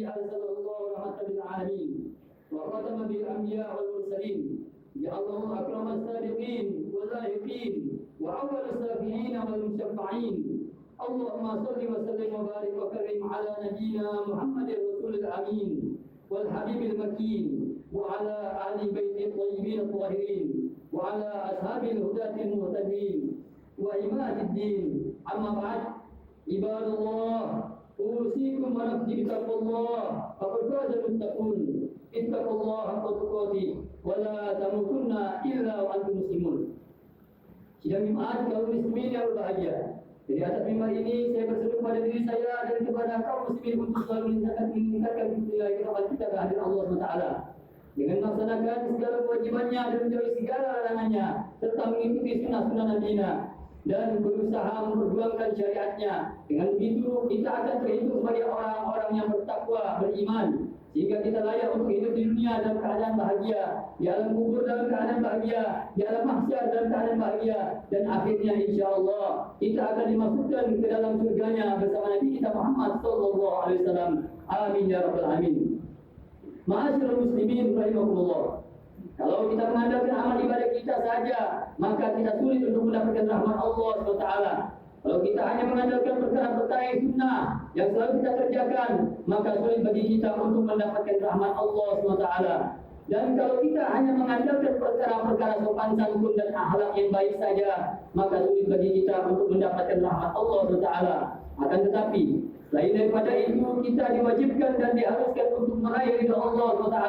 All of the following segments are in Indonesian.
أرسله الله رحمة للعالمين وختم بالأنبياء والمرسلين جعله أكرم السابقين واللاحقين وأول السابقين والمشفعين. اللهم صل وسلم وبارك وكرم على نبينا محمد الرسول الأمين والحبيب المكين وعلى آل بيته الطيبين الطاهرين وعلى أصحاب الهداة المهتدين وإمام الدين. أما بعد، عباد الله، أوصيكم ونفسي بتقوى الله فقد فاز المتقون. اتقوا الله حق تقاته ولا تموتن إلا وأنتم مسلمون. Sidang Jumat kaum muslimin yang berbahagia. Dari atas mimbar ini saya berseru pada diri saya dan kepada kaum muslimin untuk selalu meningkatkan ketakwaan kita kehadiran Allah SWT dengan melaksanakan segala kewajibannya dan menjauhi segala larangannya serta mengikuti sunnah-sunnah Nabi-Nya dan berusaha memperjuangkan syariatnya. Dengan begitu kita akan terhitung sebagai orang-orang yang bertakwa, beriman, sehingga kita layak untuk hidup di dunia dalam keadaan bahagia, di alam kubur dalam keadaan bahagia, di alam mahsyar dalam keadaan bahagia, dan akhirnya insyaallah kita akan dimasukkan ke dalam surganya bersama Nabi kita Muhammad sallallahu alaihi wasallam. Amin ya rabbal alamin. Ma'asyiral muslimin rahimakumullah. Kalau kita mengandalkan amal ibadah kita saja, maka kita sulit untuk mendapatkan rahmat Allah SWT. Kalau kita hanya mengandalkan perkara-perkara yang sunnah yang selalu kita kerjakan, maka sulit bagi kita untuk mendapatkan rahmat Allah SWT. Dan kalau kita hanya mengandalkan perkara-perkara sopan santun dan akhlak yang baik saja, maka sulit bagi kita untuk mendapatkan rahmat Allah SWT. Akan tetapi, selain daripada itu, kita diwajibkan dan diharuskan untuk meraih ridha Allah SWT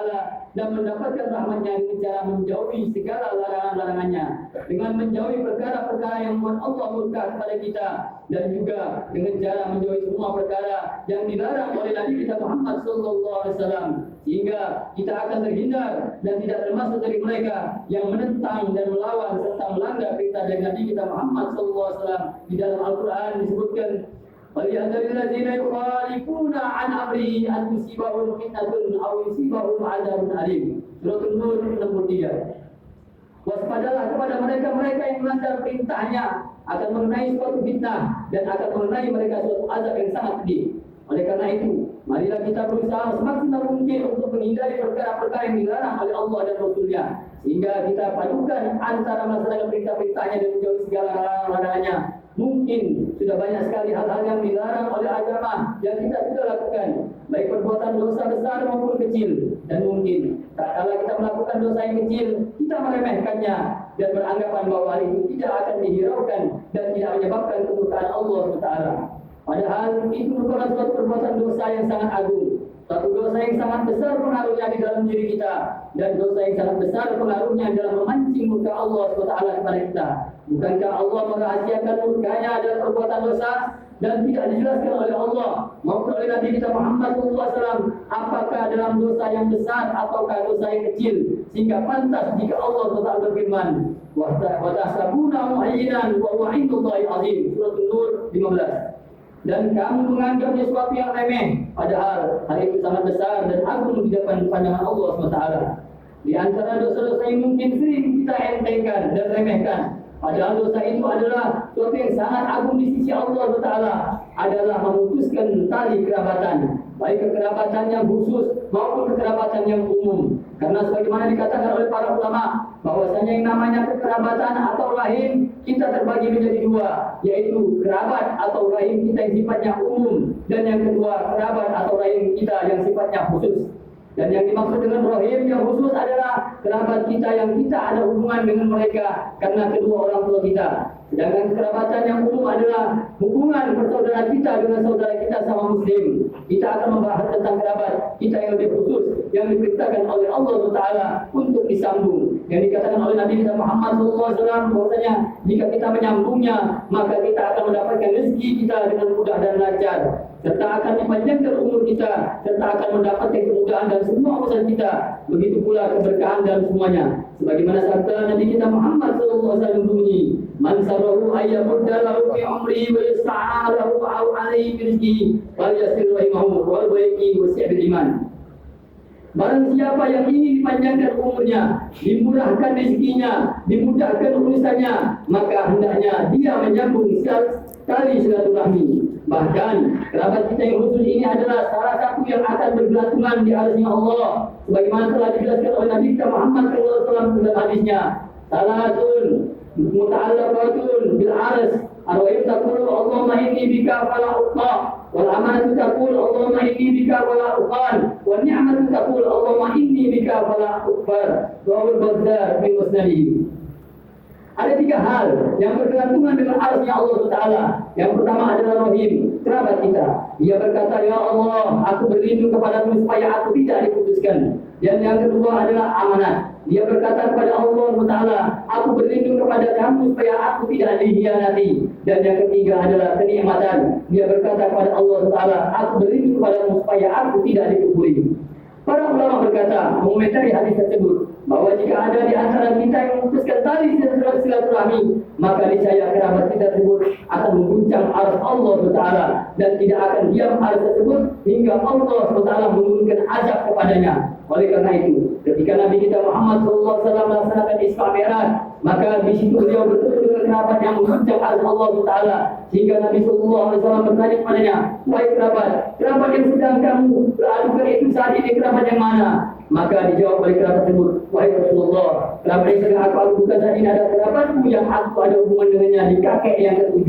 dan mendapatkan rahmatnya dengan cara menjauhi segala larangan-larangannya, dengan menjauhi perkara-perkara yang membuat Allah murka kepada kita, dan juga dengan cara menjauhi semua perkara yang dilarang oleh Nabi kita Muhammad SAW, sehingga kita akan terhindar dan tidak termasuk dari mereka yang menentang dan melawan serta melanggar perintah dari Nabi kita Muhammad SAW. Di dalam Al-Quran disebutkan, وَلِيَحْذَرِ الَّذِينَ يُخَالِفُونَ عَنْ أَمْرِهِ أَنْ تُصِيبَهُمْ فِتْنَةٌ أَوْ يُصِيبَهُمْ عَذَابٌ أَلِيمٌ. Surah An-Nur 63. Waspadalah kepada mereka-mereka yang melanggar perintahnya akan mengenai suatu fitnah dan akan mengenai mereka suatu azab yang sangat pedih. Oleh karena itu, marilah kita berusaha semaksimal mungkin untuk menghindari perkara-perkara yang dilarang oleh Allah dan Rasul-Nya, sehingga kita padukan antara melaksanakan perintah-perintahnya dan menjauhi segala larangannya. Mungkin sudah banyak sekali hal-hal yang dilarang oleh agama yang kita sudah lakukan, baik perbuatan dosa besar maupun kecil. Dan mungkin tatkala kita melakukan dosa yang kecil, kita meremehkannya dan beranggapan bahwa hal itu tidak akan dihiraukan dan tidak menyebabkan kemurkaan Allah SWT. Padahal itu merupakan suatu perbuatan dosa yang sangat agung, suatu dosa yang sangat besar pengaruhnya di dalam diri kita, dan dosa yang sangat besar pengaruhnya dalam memancing murka Allah SWT kepada kita. Bukankah Allah merahasiakan murkanya dalam perbuatan dosa dan tidak dijelaskan oleh Allah maupun oleh Nabi kita Muhammad SAW apakah dalam dosa yang besar ataukah dosa yang kecil, sehingga pantas jika Allah SWT berfirman, wa tahsabunahu hayyinan wa huwa 'indallahi 'azim. Surah An-Nur 15. Dan kamu menganggapnya sesuatu yang remeh, padahal hal itu sangat besar dan agung di depan pandangan Allah SWT. Di antara dosa-dosa yang mungkin sering kita entengkan dan remehkan, padahal dosa itu adalah sesuatu yang sangat agung di sisi Allah SWT, adalah memutuskan tali kerabatan, baik kekerabatan yang khusus maupun kekerabatan yang umum. Karena sebagaimana dikatakan oleh para ulama, bahwasanya yang namanya kekerabatan atau rahim kita terbagi menjadi dua, yaitu kerabat atau rahim kita yang sifatnya umum, dan yang kedua kerabat atau rahim kita yang sifatnya khusus. Dan yang dimaksud dengan rahim yang khusus adalah kerabat kita yang kita ada hubungan dengan mereka karena kedua orang tua kita. Sedangkan kerabatan yang umum adalah hubungan persaudaraan kita dengan saudara kita sama muslim. Kita akan membahas tentang kerabat kita yang lebih khusus, yang diperintahkan oleh Allah SWT untuk disambung. Yang dikatakan oleh Nabi kita Muhammad SAW bahwasanya jika kita menyambungnya, maka kita akan mendapatkan rezeki kita dengan mudah dan lancar, serta akan dipanjangkan umur kita, serta akan mendapatkan kemudahan dan semua urusan kita. Begitu pula keberkahan dalam semuanya. Sebagaimana sabda Nabi kita Muhammad SAW bunyi, man sarahu ayyamudda lahu fi umri wa yas'a lahu au alaihi bi rizqihi wal yasir rahimahu wal baiki wa sa'bil iman. Barang siapa yang ingin dipanjangkan umurnya, dimurahkan rezekinya, dimudahkan urusannya, maka hendaknya dia menyambung tali silaturahmi. Bahkan kerabat kita yang khusus ini adalah salah satu yang akan bergelantungan di arsy Allah, sebagaimana telah dijelaskan oleh Nabi kita Muhammad SAW dalam hadisnya. Salatun muta'allaqatun bil ars, arwahim taqulu Allahumma inni bika fala uqa, wal amanatu taqul Allahumma inni bika fala uqan, wal ni'matu taqul Allahumma inni bika fala ukfar. Rawahul Bazzar min musnadihi. Ada 3 hal yang bergelantungan dengan arsy Allah Taala. Yang pertama adalah rahim, kerabat kita. Dia berkata, ya Allah, aku berlindung kepadamu supaya aku tidak diputuskan. Dan yang kedua adalah amanat. Dia berkata kepada Allah Taala, aku berlindung kepada kamu supaya aku tidak dikhianati. Dan yang ketiga adalah kenikmatan. Dia berkata kepada Allah Taala, aku berlindung kepadamu supaya aku tidak dikufuri. Para ulama berkata, mengomentari hadis tersebut, bahwa jika ada di antara kita yang memutuskan tali silaturahmi, maka niscaya kerabat kita tersebut akan mengguncang arsy Allah Taala dan tidak akan diam arsy tersebut hingga Allah Taala menurunkan azab kepadanya. Oleh karena itu, ketika Nabi kita Muhammad SAW melaksanakan Isra Mi'raj, maka di situ beliau bertemu dengan kerabat yang mengguncang arsy Allah Taala, sehingga Nabi SAW bertanya kepadanya, wahai kerabat yang sedang kamu beradukan itu saat ini kerabat yang mana? Maka dijawab oleh kerabat tersebut, wahai Rasulullah, kerabat yang sedang aku adukan saat ini adalah kerabatku yang aku ada hubungan dengannya di kakek yang ke-7,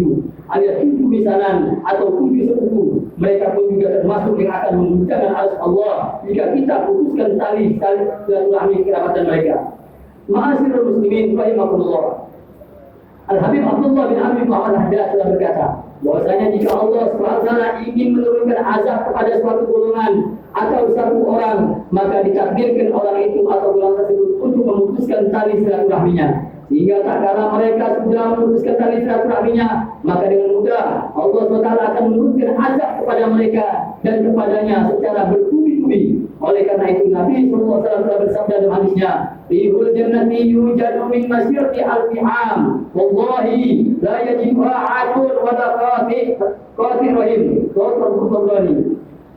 alias 7 misanan atau 7 sepupu. Mereka pun juga termasuk yang akan mengguncangkan arsy Allah jika kita putuskan tali silaturahmi kerabatan mereka. Ma'asyiral muslimin rahimakumullah. Al-Habib Abdullah bin Abi Muhammad Haddad telah berkata, bahwasanya jika Allah SWT ingin menurunkan azab kepada suatu golongan atau satu orang, maka ditakdirkan orang itu atau golongan tersebut untuk memutuskan tali silaturahminya. Sehingga tak kala mereka sudah memutuskan tali silaturahminya, maka dengan mudah Allah SWT akan menurunkan azab kepada mereka dan kepadanya secara bertubi-tubi. Oleh karena itu Nabi SAW telah bersabda dalam hadisnya, Rihul jannati yujadu min masyirti al-fiham, wallahi la yajibuha akul wa la qatir rahim.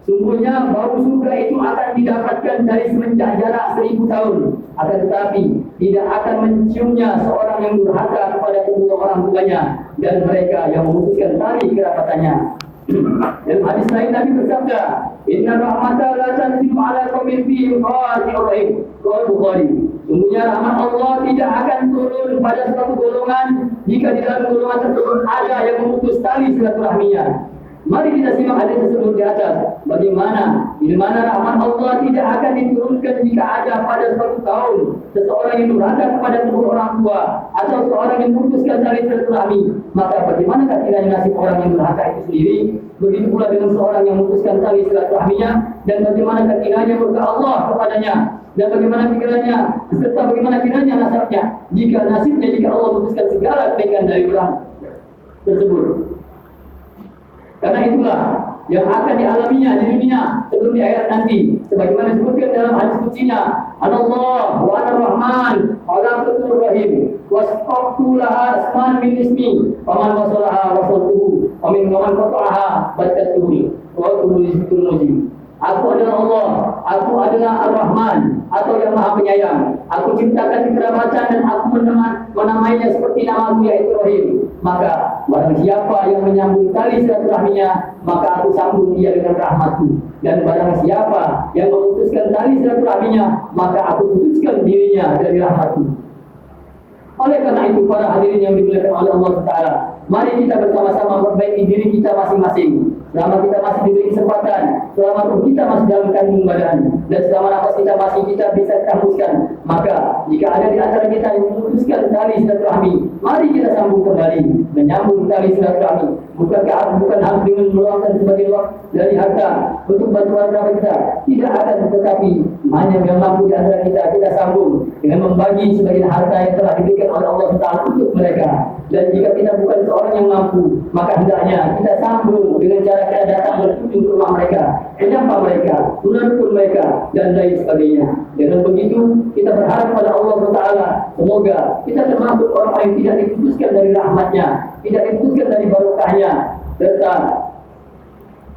Sungguhnya bau surga itu akan didapatkan dari semenjak jarak 1000 tahun. Akan tetapi tidak akan menciumnya seorang yang durhaka kepada kedua orang tuanya dan mereka yang memutuskan tali kerabatannya. Dalam hadis lain Nabi bersabda, Inna rahmata la tanzilu ala qaumin fihim qati'ur rahim. Riwayat Bukhari. Sungguhnya rahmat Allah tidak akan turun pada suatu golongan jika di dalam golongan tersebut ada yang memutus tali silaturahminya. Mari kita simak hadis tersebut di atas. Bagaimana di mana rahmat Allah tidak akan diturunkan jika ada pada suatu kaum seseorang yang durhaka kepada kedua orang tua atau seorang yang memutuskan tali silaturahmi. Maka bagaimana kiranya nasib orang yang durhaka itu sendiri? Begitu pula dengan seorang yang memutuskan tali silaturahminya, dan bagaimana kiranya murka Allah kepadanya, dan bagaimana kiranya serta bagaimana kiranya nasibnya jika Allah memutuskan segala kebaikan dari orang tersebut. Karena itulah yang akan dialaminya di dunia sebelum di akhirat nanti, sebagaimana disebutkan dalam hadis kutsinya, Allah wa ar-Rahman ala kulli rahim wasaqtu laha asman min ismi faman wasalaha wasaltuhu wa min man qata'aha battatuhu wa kullu rizqul mujib. Aku adalah Allah, aku adalah Ar-Rahman atau yang Maha Penyayang. Aku ciptakan kerabatan dan aku menamainya seperti namaku yaitu Rahim. Maka barang siapa yang menyambung tali silaturahminya, maka aku sambung dia dengan rahmatku. Dan barang siapa yang memutuskan tali silaturahminya, maka aku putuskan dirinya dari rahmatku. Oleh karena itu para hadirin yang dimuliakan oleh Allah Taala, mari kita bersama-sama memperbaiki diri kita masing-masing. Selama kita masih diberi kesempatan, selama tubuh kita masih dalam kandungan badan, dan selama nafas kita masih kita bisa hembuskan, maka jika ada di antara kita yang memutuskan tali silaturahmi, mari kita sambung kembali, menyambung tali silaturahmi. Bukan harus dengan meluangkan sebagai uang dari harta untuk bantuan kerabat kita, tidak akan, tetapi hanya yang mampu di antara kita sambung dengan membagi sebagian harta yang telah diberikan oleh Allah Taala untuk mereka. Dan jika kita bukan seorang yang mampu, maka hendaknya kita sambung dengan cara kita datang berkunjung ke rumah mereka, menyapa mereka, menelpon mereka, dan lain sebagainya. Dengan begitu kita berharap pada Allah Taala, semoga kita termasuk orang yang tidak diputuskan dari rahmatnya, tidak diputuskan dari barokahnya, serta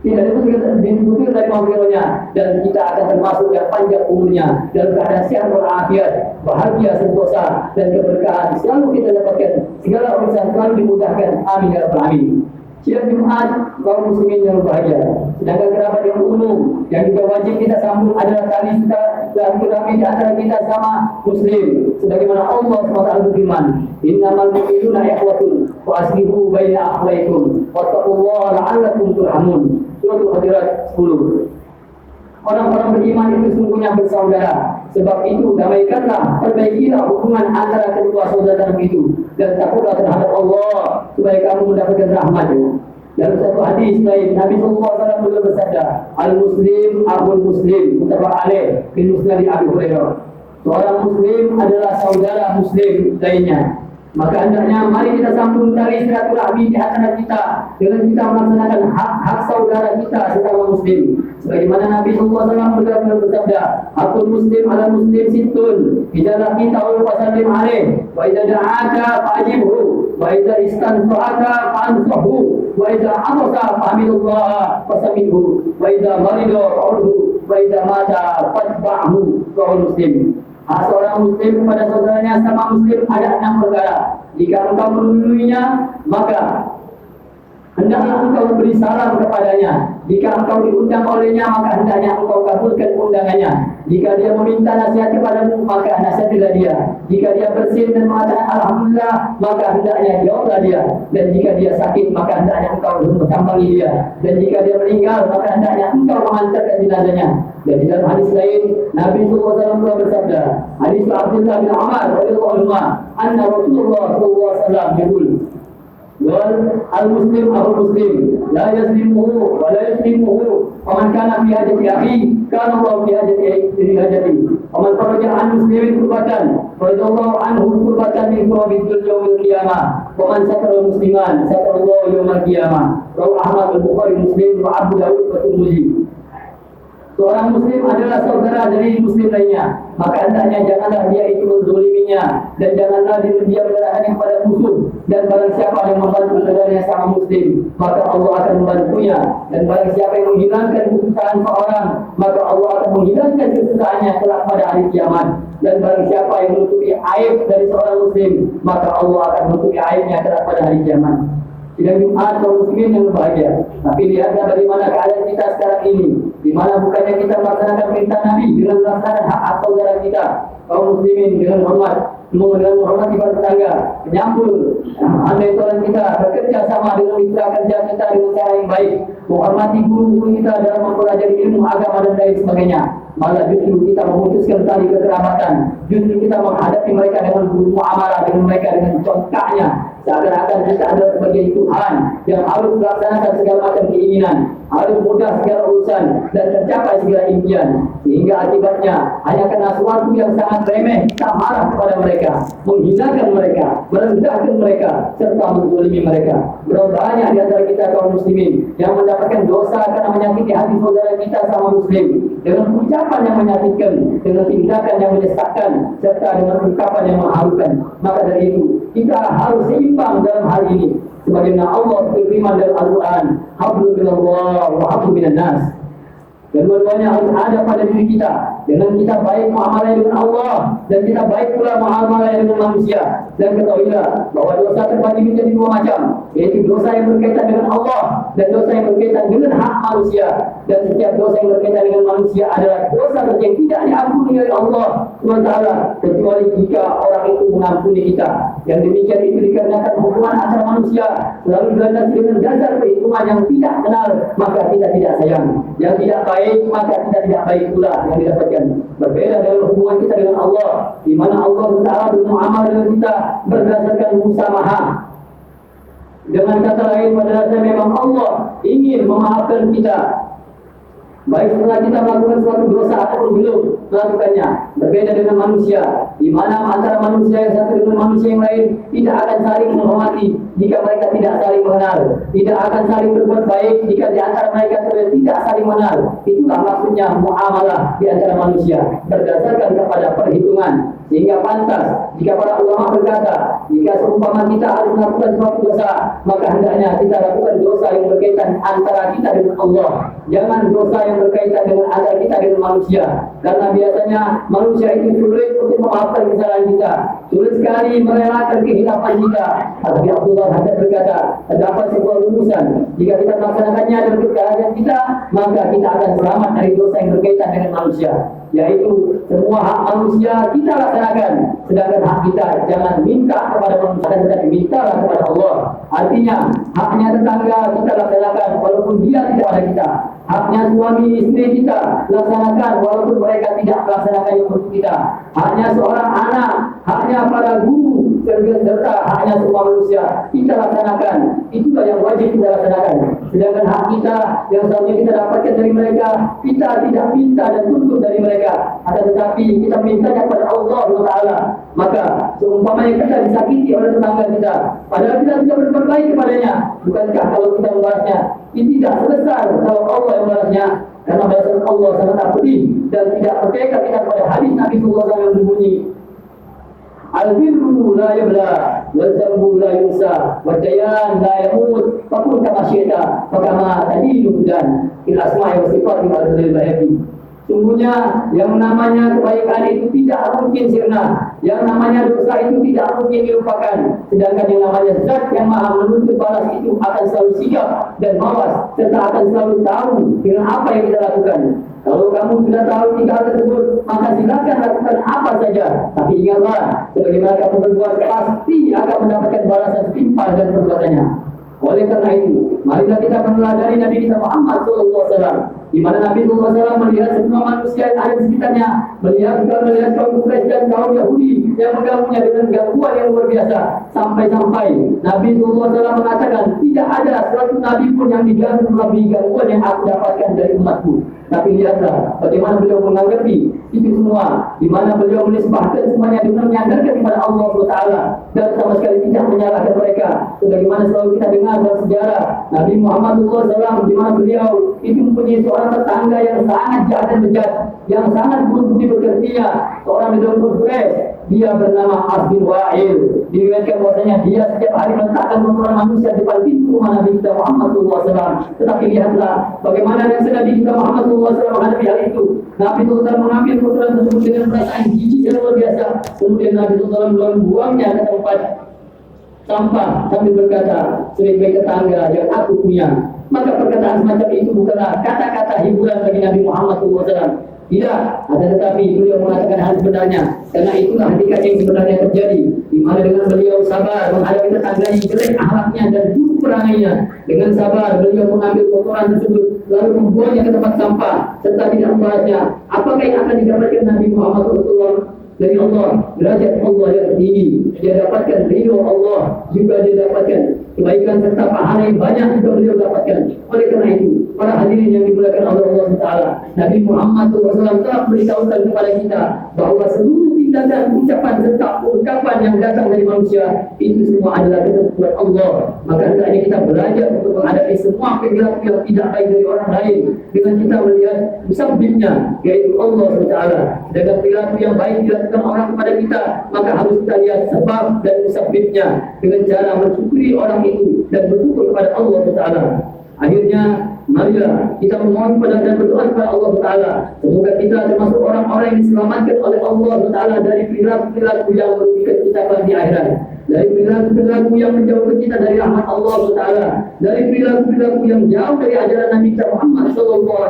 tidak diputuskan dari maghfirahnya, dan kita akan termasuk yang panjang umurnya dalam keadaan sehat walafiat, bahagia, sentosa, dan keberkahan selalu kita dapatkan, segala urusan selalu dimudahkan. Amin ya rabbal alamin. Sidang Jumat kaum muslimin yang berbahagia. Sedangkan kerabat yang umum yang juga wajib kita sambung adalah tali silaturahmi di antara kita sama muslim. Sebagaimana Allah SWT berfirman, "Innamal mu'minuna ikhwatun wa aslihu baina akhwaykum wattaqullaha la'allakum turhamun." Surah Al-Hujurat 10. Orang-orang beriman itu sungguhnya bersaudara. Sebab itu damaikanlah, perbaikilah hubungan antara kedua saudara itu dan takutlah terhadap Allah supaya kamu mendapatkan rahmat-Nya. Dalam satu hadis lain Nabi SAW beliau bersabda, "Al-Muslim akhul Muslim." Muttafaq alaih bin Musnad Abi Hurairah. Seorang Muslim adalah saudara Muslim lainnya. Maka hendaknya mari kita sambung tali silaturahmi di antara kita dengan kita melaksanakan hak-hak saudara kita sesama Muslim. Sebagaimana Nabi SAW beliau bersabda, "Hakul Muslim ala Muslim situn, idza laqitahu fasallim alaih, wa idza da'aka fa'ajibhu, wa idza istanfa'aka fa'ansahu, wa idza amasa fa'amilullah fasamidhu, wa idza marida fa'udhu, wa idza mata fatba'hu." Rawahu Muslim. Seorang muslim kepada saudaranya sama muslim ada 6 perkara. Jika engkau memenuhinya, maka hendaklah engkau beri salam kepadanya. Jika engkau diundang olehnya, maka hendaknya engkau kabulkan undangannya. Jika dia meminta nasihat kepadamu, maka nasihatilah dia. Jika dia bersin dan mengatakan alhamdulillah, maka hendaknya jawablah dia. Dan jika dia sakit, maka hendaknya engkau sambangi dia. Dan jika dia meninggal, maka hendaknya engkau mengantarkan jenazahnya. Dan di dalam hadis lain, Nabi SAW bersabda, hadis Abdullah bin Umar radhiyallahu anhu, anna Rasulullah SAW yaqul, wal al-muslim akhul muslim, la yazlimuhu wa la yuslimuhu, wa man kana fi hajati akhi, kana Allah fi hajati. Wa man faraja an muslimin kurbatan, faradallahu anhu kurbatan min kurabil yawmil qiyamah. Wa man satara musliman, satara Allah yawmal qiyamah. Rawahu Ahmad, Al-Bukhari, Muslim, wa Abu Dawud, wa Tirmidzi. Seorang muslim adalah saudara dari muslim lainnya, maka hendaknya janganlah dia itu menzaliminya dan janganlah dia menyerahkannya kepada musuh. Dan barang siapa yang membantu saudaranya sama muslim, maka Allah akan membantunya. Dan barang siapa yang menghilangkan kesusahan seorang, maka Allah akan menghilangkan kesusahannya kelak pada hari kiamat. Dan barang siapa yang menutupi aib dari seorang muslim, maka Allah akan menutupi aibnya kelak pada hari kiamat. Sidang Jumat kaum muslimin yang berbahagia. Tapi lihatlah bagaimana keadaan kita sekarang ini, di mana bukannya kita melaksanakan perintah Nabi dengan melaksanakan hak saudara kita kaum muslimin dengan hormat, dengan menghormati tetangga, menyambut andai tolong kita, bekerja sama dengan mitra kerja kita dengan cara yang baik, menghormati guru-guru kita dalam mempelajari ilmu agama dan lain sebagainya. Malah justru kita memutuskan tali kekerabatan, justru kita menghadapi mereka dengan muamalah dengan mereka dengan congkaknya, seakan-akan kita adalah sebagai Tuhan yang harus melaksanakan segala macam keinginan, harus mudah segala urusan dan tercapai segala impian. Sehingga akibatnya hanya karena sesuatu yang sangat remeh kita marah kepada mereka, menghinakan mereka, merendahkan mereka, serta menzalimi mereka. Berapa banyak di antara kita kaum muslimin yang mendapatkan dosa karena menyakiti hati saudara kita sama muslim dengan ucapan yang menyakitkan, dengan tindakan yang menyesatkan, serta dengan ungkapan yang mengharukan. Maka dari itu kita harus seimbang dalam hal ini. Sebagaimana Allah berfirman dalam Al-Quran, "Hablum minallah wa hablum minan nas." Kedua-duanya harus ada pada diri kita. Dengan kita baik muamalah dengan Allah dan kita baik pula muamalah dengan manusia. Dan ketahuilah bahwa dosa terbagi menjadi 2 macam, yaitu dosa yang berkaitan dengan Allah dan dosa yang berkaitan dengan hak manusia. Dan setiap dosa yang berkaitan dengan manusia adalah dosa yang tidak diampuni oleh Allah SWT, kecuali jika orang itu mengampuni kita. Yang demikian itu dikarenakan hubungan antara manusia selalu dilandasi dengan dasar perhitungan yang tidak kenal, maka kita tidak sayang. Yang tidak baik, maka kita tidak baik pula yang didapatkan. Berbeda dengan hubungan kita dengan Allah, di mana Allah Taala bermuamalah dengan kita berdasarkan musamaha. Dengan kata lain, pada dasarnya memang Allah ingin memaafkan kita, baik setelah kita melakukan suatu dosa ataupun belum melakukannya. Berbeda dengan manusia, di mana antara manusia yang satu dengan manusia yang lain tidak akan saling menghormati jika mereka tidak saling mengenal, tidak akan saling berbuat baik jika di antara mereka tidak saling mengenal. Itulah maksudnya muamalah di antara manusia, berdasarkan kepada perhitungan. Sehingga pantas jika para ulama berkata, jika seumpama kita harus melakukan suatu dosa, maka hendaknya kita lakukan dosa yang berkaitan antara kita dengan Allah. Jangan dosa yang berkaitan dengan antara kita dengan manusia. Karena biasanya manusia itu sulit untuk memaafkan kesalahan kita, sulit sekali merelakan kehilapan kita. Tapi Abdullah Haddad berkata, terdapat sebuah rumusan, jika kita melaksanakannya dalam keadaan kita, maka kita akan selamat dari dosa yang berkaitan dengan manusia. Yaitu semua hak manusia kita laksanakan, sedangkan hak kita jangan minta kepada manusia, tetapi mintalah kepada Allah. Artinya haknya tetangga kita laksanakan walaupun dia tidak pada kita. Haknya suami istri kita laksanakan walaupun mereka tidak melaksanakan untuk kita. Haknya seorang anak, haknya para guru, serta haknya semua manusia kita laksanakan. Itulah yang wajib kita laksanakan. Sedangkan hak kita yang seharusnya kita dapatkan dari mereka, kita tidak minta dan tuntut dari mereka, akan tetapi kita mintanya kepada Allah Taala. Maka seumpamanya kita disakiti oleh tetangga kita, padahal kita tidak berbuat baik kepadanya, bukankah kalau kita membahasnya ini tidak sebesar kalau Allah yang membalasnya? Karena balasan Allah sangat pedih dan tidak berpegang kita pada hadis Nabi sallallahu alaihi wasallam yang berbunyi, al-birru la yabla wal-zambu la yunsa wad-dayan la yamut fakun kama syi'ta fakama tadinu dan il asma'i wa sifati al-bayhaqi. Sungguhnya yang namanya kebaikan itu tidak mungkin sirna, yang namanya dosa itu tidak mungkin dilupakan. Sedangkan yang namanya zat yang maha menuntut balas itu akan selalu sigap dan mawas, serta akan selalu tahu dengan apa yang kita lakukan. Kalau kamu sudah tahu tiga hal tersebut, maka silakan lakukan apa saja. Tapi ingatlah, sebagaimana kamu berbuat pasti akan mendapatkan balasan setimpal dan perbuatannya. Oleh karena itu, marilah kita meneladani Nabi kita Muhammad SAW, di mana Nabi SAW melihat semua manusia yang ada di sekitarnya, melihat kaum Quraisy dan kaum Yahudi yang mengganggunya dengan gangguan yang luar biasa, sampai-sampai Nabi SAW mengatakan, tidak ada suatu Nabi pun yang diganggu lebih gangguan yang aku dapatkan dari umatku. Tapi lihatlah bagaimana beliau menanggapi itu semua, di mana beliau menisbahkan semuanya dengan menyandarkan kepada Allah SWT dan sama sekali tidak menyalahkan mereka. Sebagaimana selalu kita dengar dalam sejarah Nabi Muhammad SAW, di mana beliau itu mempunyai seorang tetangga yang sangat jahat dan bejat, yang sangat buruk budi pekertinya, seorang penduduk Quraisy. Dia bernama As bin Wa'il. Diriwayatkan bahwasanya dia setiap hari meletakkan kotoran manusia di depan pintu rumah Nabi kita Muhammad SAW. Tetapi lihatlah bagaimana yang sedang Nabi kita Muhammad SAW menghadapi hal itu. Nabi SAW mengambil kotoran tersebut dengan perasaan jijik yang luar biasa. Kemudian Nabi SAW membuangnya ke tempat sampah sambil berkata, sebagai tetangga yang aku punya. Maka perkataan semacam itu bukanlah kata-kata hiburan bagi Nabi Muhammad SAW. Tidak, akan tetapi beliau mengatakan hal sebenarnya, karena itulah hakikat yang sebenarnya terjadi, di mana dengan beliau sabar menghadapi tetangga yang jelek akhlaknya dan buruk perangainya. Dengan sabar beliau mengambil kotoran tersebut lalu membuangnya ke tempat sampah serta tidak membahasnya. Apakah yang akan didapatkan Nabi Muhammad SAW dari Allah? Derajat Allah yang tinggi, dia dapatkan ridho Allah, juga dia dapatkan kebaikan serta pahala yang banyak juga beliau dapatkan. Oleh karena itu, para hadirin yang dimuliakan oleh Allah Taala, Nabi Muhammad SAW telah beritahukan kepada kita bahwa seluruh tindakan, ucapan serta ungkapan yang datang dari manusia itu semua adalah ketentuan Allah. Maka hendaknya kita belajar untuk menghadapi semua perilaku yang tidak baik dari orang lain dengan kita melihat musabbibnya, yaitu Allah Taala. Dengan perilaku yang baik dilakukan orang kepada kita, maka harus kita lihat sebab dan musabbibnya dengan cara mensyukuri orang itu dan bersyukur kepada Allah Taala. Akhirnya marilah kita memohon kepada dan berdoa kepada Allah Taala, semoga kita termasuk orang-orang yang diselamatkan oleh Allah Taala dari perilaku yang merugikan kita di akhirat, dari perilaku yang menjauhkan kita dari rahmat Allah Taala, dari perilaku yang jauh dari ajaran Nabi kita Muhammad sallallahu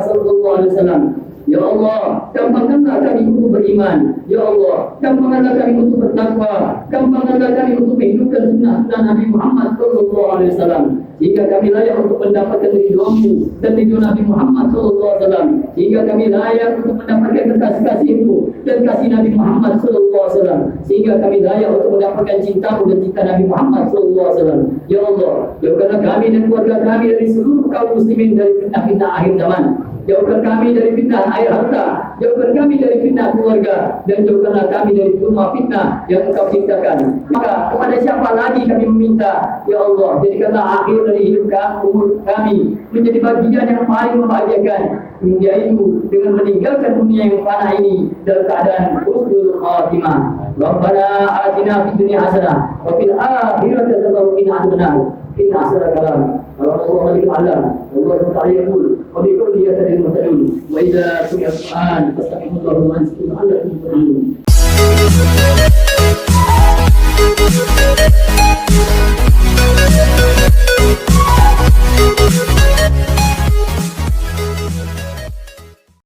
alaihi wasallam. Ya Allah, gampangkanlah kami untuk beriman. Ya Allah, gampangkanlah kami untuk bertakwa. Gampangkanlah kami untuk menghidupkan sunnah Nabi Muhammad SAW, sehingga kami layak untuk mendapatkan ridho-Mu dan ridho Nabi Muhammad SAW, sehingga kami layak untuk mendapatkan kasih-kasih-Mu dan kasih Nabi Muhammad SAW, sehingga kami layak untuk mendapatkan cinta-Mu dan cinta Nabi Muhammad SAW. Ya Allah, jauhkanlah kami dan keluarga kami dari seluruh kaum muslimin dari fitnah-fitnah akhir zaman. Jauhkan kami dari fitnah air harta, jauhkan kami dari fitnah keluarga, dan jauhkanlah kami dari semua fitnah yang Engkau ciptakan. Maka kepada siapa lagi kami meminta? Ya Allah, jadikanlah akhir dari hidup umur kami menjadi bagian yang paling membahagiakan, yaitu dengan meninggalkan dunia yang fana ini dalam keadaan husnul khatimah. ربنا آتنا في الدنيا حسنة وفي الآخرة حسنة وقنا عذاب النار. إن أحسن الكلام كلام الله الأعلى والله تعالى يقول وبكل يتدين المرسلون وإذا سمع القرآن فاستقيموا له وأنصتوا لعلكم ترحمون.